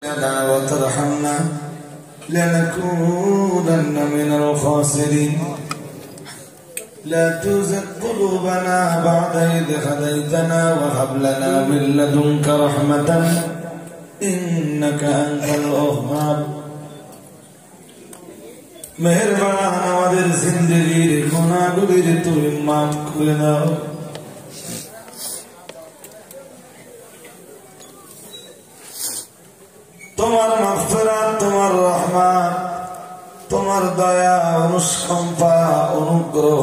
وترحمنا لنكونن من الخاسرين. لا تزغ قلوبنا بعد إذ هديتنا وهب لنا من لدنك رحمة إنك أنت الوهاب. মেহেরবান আমাদের জিন্দেগির গুনাহগুলির তুমি মাফ করে দাও। তোমার মাগফিরাত, তোমার রহমত, তোমার দয়া, অনুকম্পা, অনুগ্রহ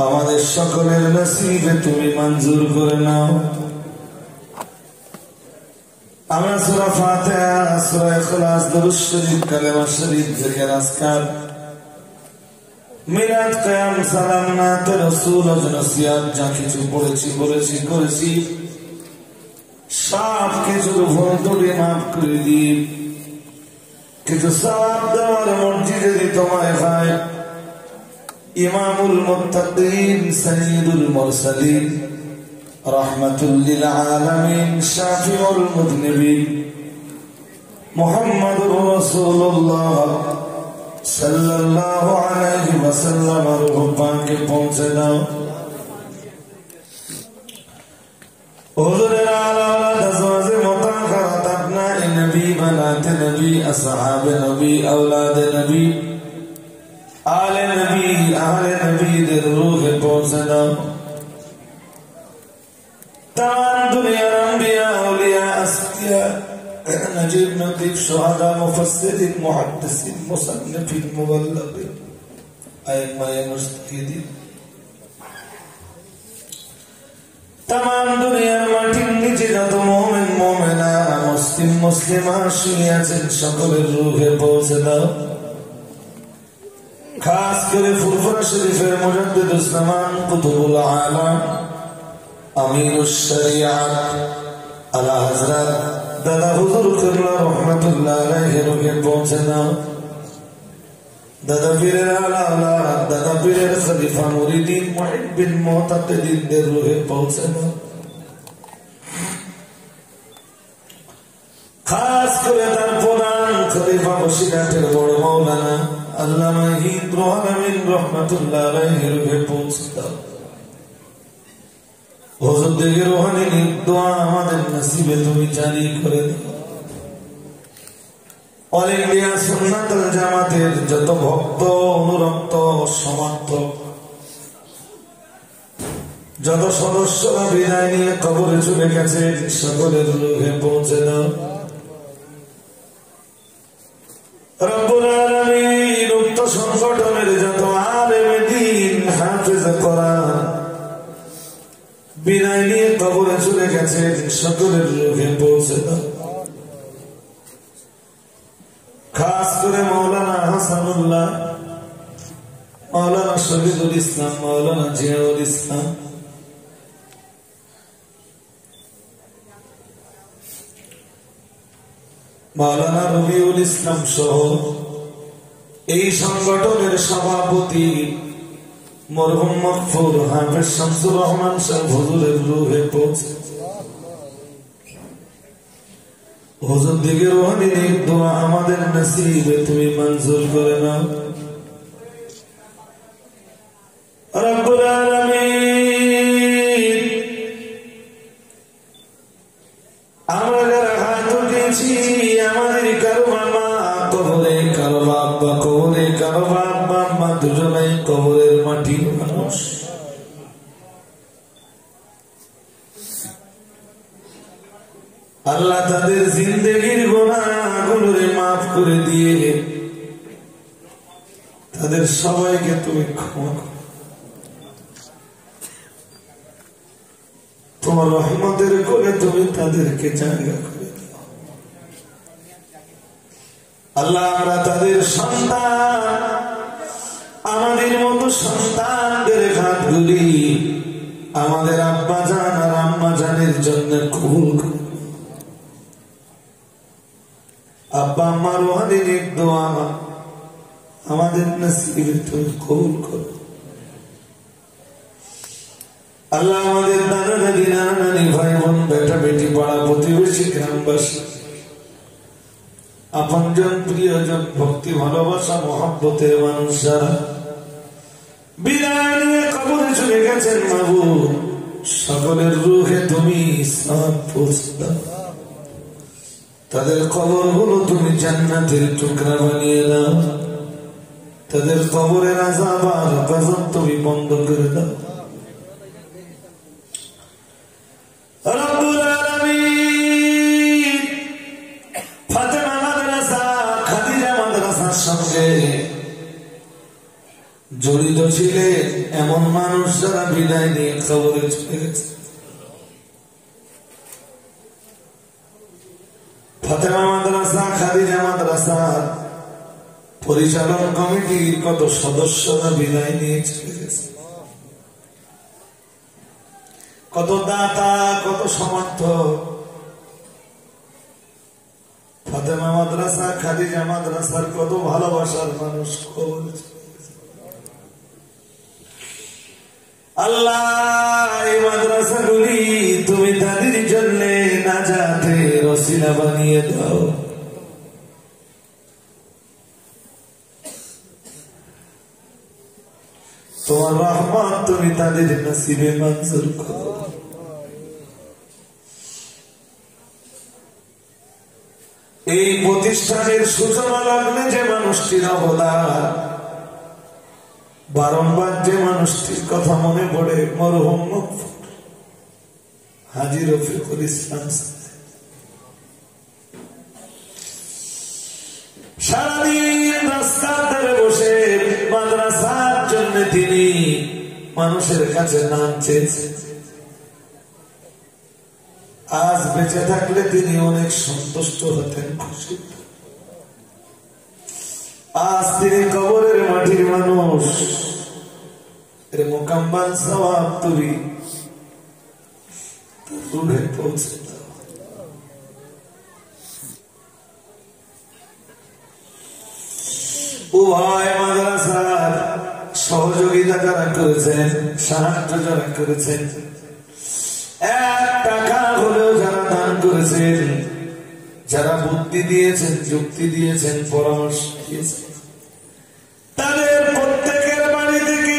আমাদের সকলের নসিবে তুমি মঞ্জুর করে নাও। আমরা সূরা ফাতিহা, সূরা ইখলাস, দরুদ শরীফ, কালেমা শরীফ, জিকির আজকার, মিলাদ, কিয়াম, সালাম, নাত রাসূল, নসিহত যা কিছু করেছি সব কিছু ভুল ত্রুটি মাফ করে দিই। কিছু সওয়াব দেওয়ার মসজিদে তোমায় ভাই ইমামুল মুত্তাকিন, সাইয়্যিদুল মুরসালিন, রাহমাতুল লিল আলামিন, শাফিউল মুযনিবিন মুহাম্মাদুর রাসূলুল্লাহ সাল্লাল্লাহু আলাইহি ওয়াসাল্লাম রূহ পাকে পৌঁছে দাও। হুজুরের আলা আজওয়াজে মুতাহহারাত, আবনায়ে নবী, বানাতে নবী, আসহাবে নবী, আওলাদে নবী, আলে নবী, আহলে নবীদের রূহে পৌঁছে দাও। তাম দুনিয়ার আম্বিয়া, আউলিয়া, আসফিয়া, নজিব, নদীব, শুহাদা, মুফাসসিরিন, মুহাদ্দিসিন, মুসান্নিফিন, মুবাল্লিগিন, আইম্মায়ে মুজতাহিদিন, তাম দুনিয়ার মাটির নিচে যত মুমিন মুমিনা, মুসলিম মুসলিমা শুয়ে আছেন সকলের রূহে পৌঁছে দাও। খাস করে ফুরফুরা শরীফের মুজাদ্দিদুস জামান, কুতুবুল আলাম, আমিরুশ শরিয়াত আলা হযরত দাদা হুজুর কিবলা রাহমাতুল্লাহ আলাইহির রূহে পৌঁছে দাও। দাদা পীরের আলা আওলাদ, দাদা পীরের খলিফা, মুরিদিন, মুহিব্বিন, মুতাকিদিনদের রূহে পৌঁছে দাও। খাস করে তার প্রধান খলিফা বসিরহাটের বড় মাওলানা আল্লামা হিন্দ্র আমিন রাহমাতুল্লাহ আলাইহির রূহে পৌঁছে দাও। হুজুর দিকে রুহানি দোয়া আমাদের নসিবে তুমি জারি করে দাও। অল ইন্ডিয়া সুন্নাতুল জামাতের যত ভক্ত, অনুরক্ত, সমর্থক, যত সদস্যরা বিদায় নিয়ে কবরে চলে গেছে সকলের রূহে পৌঁছে দাও। রব্বুল আলামিন উক্ত সংগঠনের যত আলেমে দ্বীন, হাফেজ কোরআন বিদায় নিয়ে কবরে চলে গেছে সকলের রূহে পৌঁছে দাও। খাস করে মাওলানা হাসানুল্লাহ, মাওলানা শহীদুল ইসলাম, মাওলানা জিয়াউল ইসলাম, মাওলানা রবিউল ইসলাম সহ এই সংগঠনের সভাপতি মরহুম মকফুর হাফেজ শামসুর রহমান সাহেব হুজুরের রূহে পৌঁছে। হুজুর দিকে রুহানি দোয়া আমাদের নসিবে তুমি মঞ্জুর করে নাও। রব্বুল আলামিন আমরা যারা হাত উঠিয়েছি, আমাদের কারো মামা কবরে, কারো বাবা কবরে, কারো বাবা মা দুজনেই কবরের মাটির মানুষ। আল্লাহ তাদের জিন্দেগির গুনাহগুলোরে মাফ করে দিয়ে তাদের সবাইকে তুমি ক্ষমা করো। তোমার রহমতের কোলে তুমি তাদেরকে জায়গা করে দাও। আল্লাহ আমরা তাদের সন্তান, আমাদের মতো সন্তানদের হাতগুলি আমাদের আব্বা জান আর আম্মা জানের জন্য কবুল করো। আব্বা আম্মার রুহানি দোয়া আমাদের নসিবে তুমি কবুল করো। আল্লাহ আমাদের দাদা দাদি, নানা নানি, ভাই বোন, বেটা বেটি, পাড়া প্রতিবেশী, গ্রামবাসী আপনজন প্রিয়জন ভক্তি ভালোবাসা মহব্বতের মানুষ যারা বিদায় নিয়ে কবরে চলে গেছেন মাহবুব, সকলের রূহে তুমি ইসলাম পৌঁছে দাও, তাদের কবর গুলো তুমি জান্নাতের টুকরা বানিয়ে দাও, তাদের কবরের আযাব আর গজব তুমি বন্ধ করে দাও। রব্বুল আলামিন ফাতেমা মাদ্রাসা খাদিজা মাদ্রাসার সঙ্গে জড়িত ছিলেন এমন মানুষ যারা বিদায় নিয়ে কবরে চলে গেছে। ফাতেমা মাদ্রাসা খাদিজা মাদ্রাসা পরিচালন কমিটির কত সদস্যরা বিদায় নিয়ে চলে গেছে, কত দাতা, কত সমর্থক। ফাতেমা মাদ্রাসা খাদিজা মাদ্রাসার কত ভালোবাসার মানুষ কবরে চলে গেছে। আল্লাহ এই মাদ্রাসাগুলি তুমি তাদের জন্য নাজাতের ওসিলা বানিয়ে দাও। তোমার রহমত তুমি তাদের নসিবে মঞ্জুর করো। এই প্রতিষ্ঠানের সূচনা লগ্নে যে মানুষটির অবদান, বারংবার যে মানুষটির কথা মনে পড়ে, মরহুম হাজী রফিকুল ইসলাম। সারাদিন রাস্তার ধারে বসে মাদ্রাসার জন্য তিনি মানুষের কাছে নাম চেয়েছেন। আজ বেঁচে থাকলে তিনি অনেক সন্তুষ্ট হতেন, খুশি। আজ তিনি কবরের মাটির মানুষ, এর মোকাম্মাল সওয়াব তুমি রুহে পৌঁছে দাও। উভয় মাদ্রাসার সহযোগিতা যারা করেছেন, সাহায্য যারা করেছেন, এক টাকা হলেও যারা দান করেছেন, যারা বুদ্ধি দিয়েছেন, যুক্তি দিয়েছেন, পরামর্শ দিয়েছেন, তাদের প্রত্যেকের বাড়ি থেকে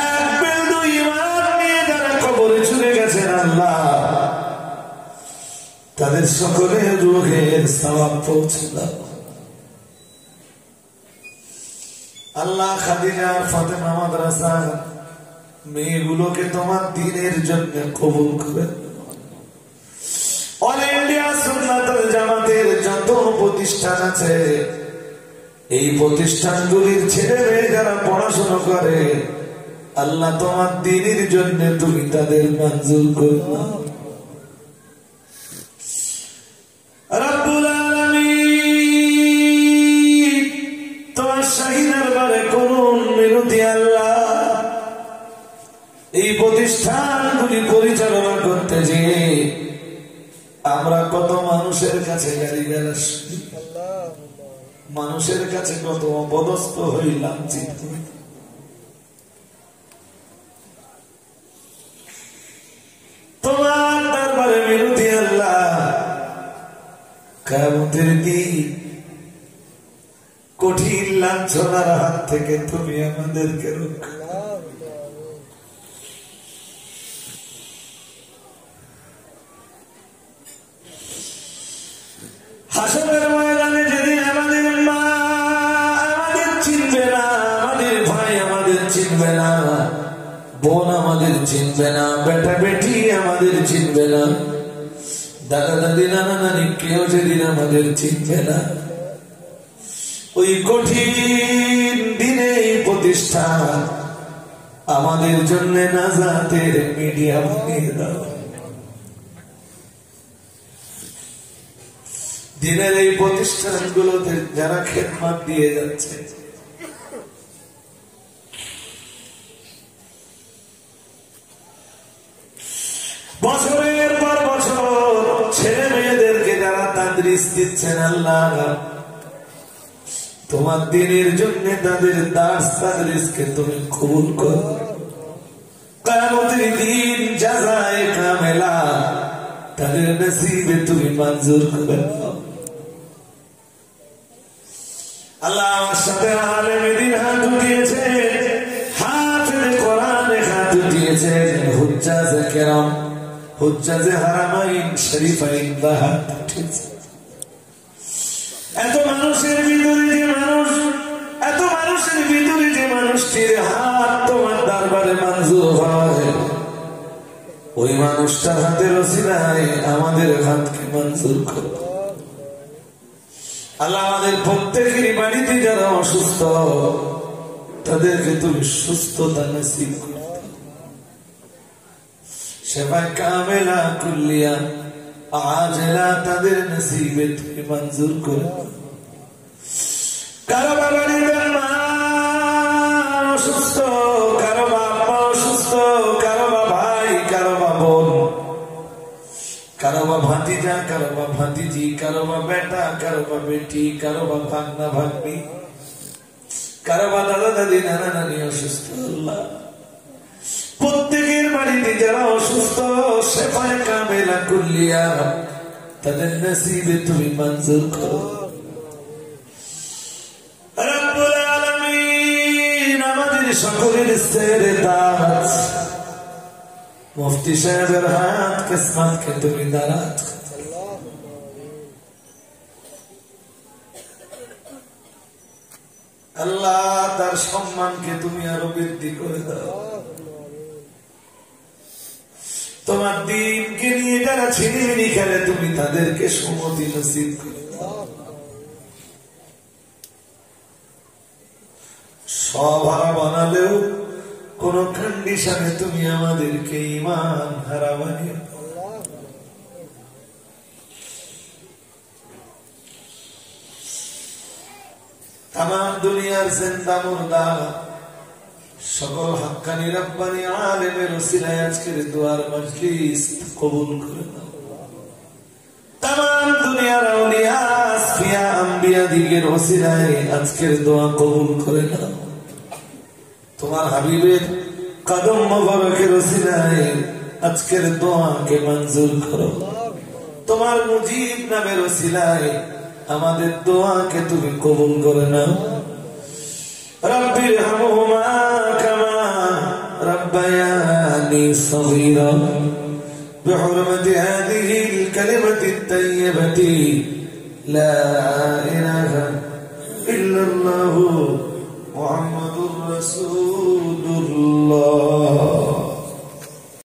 এক বিন্দু ঈমান নিয়ে যারা কবরে চলে গেছেন, আল্লাহ তাদের সকলের রূহের সওয়াব পৌঁছে দাও। আল্লাহ খাদিজা আর ফাতেমা মাদ্রাসা মেয়েগুলোকে তোমার দ্বীনের জন্য কবুল করে। অল ইন্ডিয়া সুন্নাতুল জামাতের যত প্রতিষ্ঠান আছে, এই প্রতিষ্ঠানগুলির ছেলে মেয়ে যারা পড়াশোনা করে, আল্লাহ তোমার দ্বীনের জন্য তুমি তাদের মঞ্জুর করো। রব্বুল আলামিন তোমার শাহী দরবারে করুন মিনতি আল্লাহ, এই প্রতিষ্ঠানগুলি পরিচালনা করতে যে আমরা কত মানুষের কাছে গালিগালাজ শুনি, মানুষের কাছে কত অপদস্থ হইলাম, তোমার দরবারে মিনতি আল্লাহ, কিয়ামতের দিন কঠিন লাঞ্ছনার হাত থেকে তুমি আমাদেরকে রক্ষা। হাসরের ময়দানে যেদিন আমাদের মা আমাদের চিনবে না, আমাদের ভাই আমাদের চিনবে না, বোন আমাদের চিনবে না, বেটা বেটি আমাদের চিনবে না, দাদা দাদি নানা নানি কেউ যেদিন আমাদের চিনবে না, ওই কঠিন দিনে এই প্রতিষ্ঠান আমাদের জন্য নাজাতের মিডিয়া বানিয়ে দাও। দিনের এই প্রতিষ্ঠানগুলোতে যারা খেদমত দিয়ে যাচ্ছে, বছরের পর বছর ছেলে মেয়েদেরকে যারা তাদরিস দিচ্ছেন, আল্লাহ তোমার দিনের জন্য তাদের দাস তাদরিসকে তুমি কবুল করো। কিয়ামতের দিন জাযায়ে কামেলা তাদের নসিবে তুমি মঞ্জুর করে দাও। আল্লাহ আমার সাথে আলেমে দ্বীন হাত উঠিয়েছে, হাফেজে কোরআনে হাত উঠিয়েছে, হুজ্জাজে কেরাম, হুজ্জাজে হারামাইন শরীফাইন দা হাত উঠিয়েছে। এত মানুষের ভিতরে যে মানুষ, এত মানুষের ভিতরে যে মানুষটির হাত তোমার দরবারে মঞ্জুর হয়, ওই মানুষটার হাতের ওসিলায় আমাদের হাতকে মঞ্জুর করো। আল্লাহ আমাদের প্রত্যেকের বাড়িতে যারা অসুস্থ তাদেরকে তুমি সুস্থতা নসিব করো, সেবা কামেলা কুল্লিয়া আজলা তাদের নসিবে তুমি মঞ্জুর করো। কারো বাড়িতে মা অসুস্থ, কারো বাবা অসুস্থ, কারো বা ভাই, কারো বা বোন, কারো বা ভাতিজা, কারো বা ভাতিজি, কারো বা বেটা, কারো বা বেটি, কারো বা ভাগনা ভাগ্নি, কারো বা দাদা দাদি, নানা নানি অসুস্থ। আল্লাহ প্রত্যেকের বাড়িতে যারা অসুস্থ সেফায়ে কামেলা কুল্লিয়া তাদের নসিবে তুমি মঞ্জুর করো। রব্বুল আলামিন আমাদের সকলের সেরে দাঁত, মুফতি সাহেবের হাত কিসমতকে তুমি দারাজ, আল্লাহ তার সম্মানকে তুমি আরো বৃদ্ধি করে দাও। তোমার দ্বীনকে নিয়ে যারা ছিনিমিনি খেলে তুমি তাদেরকে সুমতি নসিব করে দাও। সব হারা বানালেও কোন কন্ডিশনে তুমি আমাদেরকে ঈমান হারা বানিয়ে তামাম দুনিয়ার জিন্দা মুর্দা সকল হাক্কানি রব্বানি আলেমের ওসিলায় আজকের দোয়ার মজলিস কবুল করে নাও। তামাম দুনিয়ার আউলিয়া আসফিয়া আম্বিয়া দিগের ওসিলায় আজকের দোয়া কবুল করে নাও। তোমার হাবিবের কদম মোবারকের ওসিলায় আজকের দোয়াকে মঞ্জুর করো। তোমার মুজিব নামের ওসিলায় আমাদের দোয়াকে তুমি কবুল করে নাও। রব্বিরহামহুমা কামা রব্বায়ানি সগীরা বিহুরমতি হাযিহিল কালিমাতিত তাইয়্যিবাতি লা ইলাহা ইল্লাল্লাহু মুহাম্মাদুর রাসূলুল্লাহ।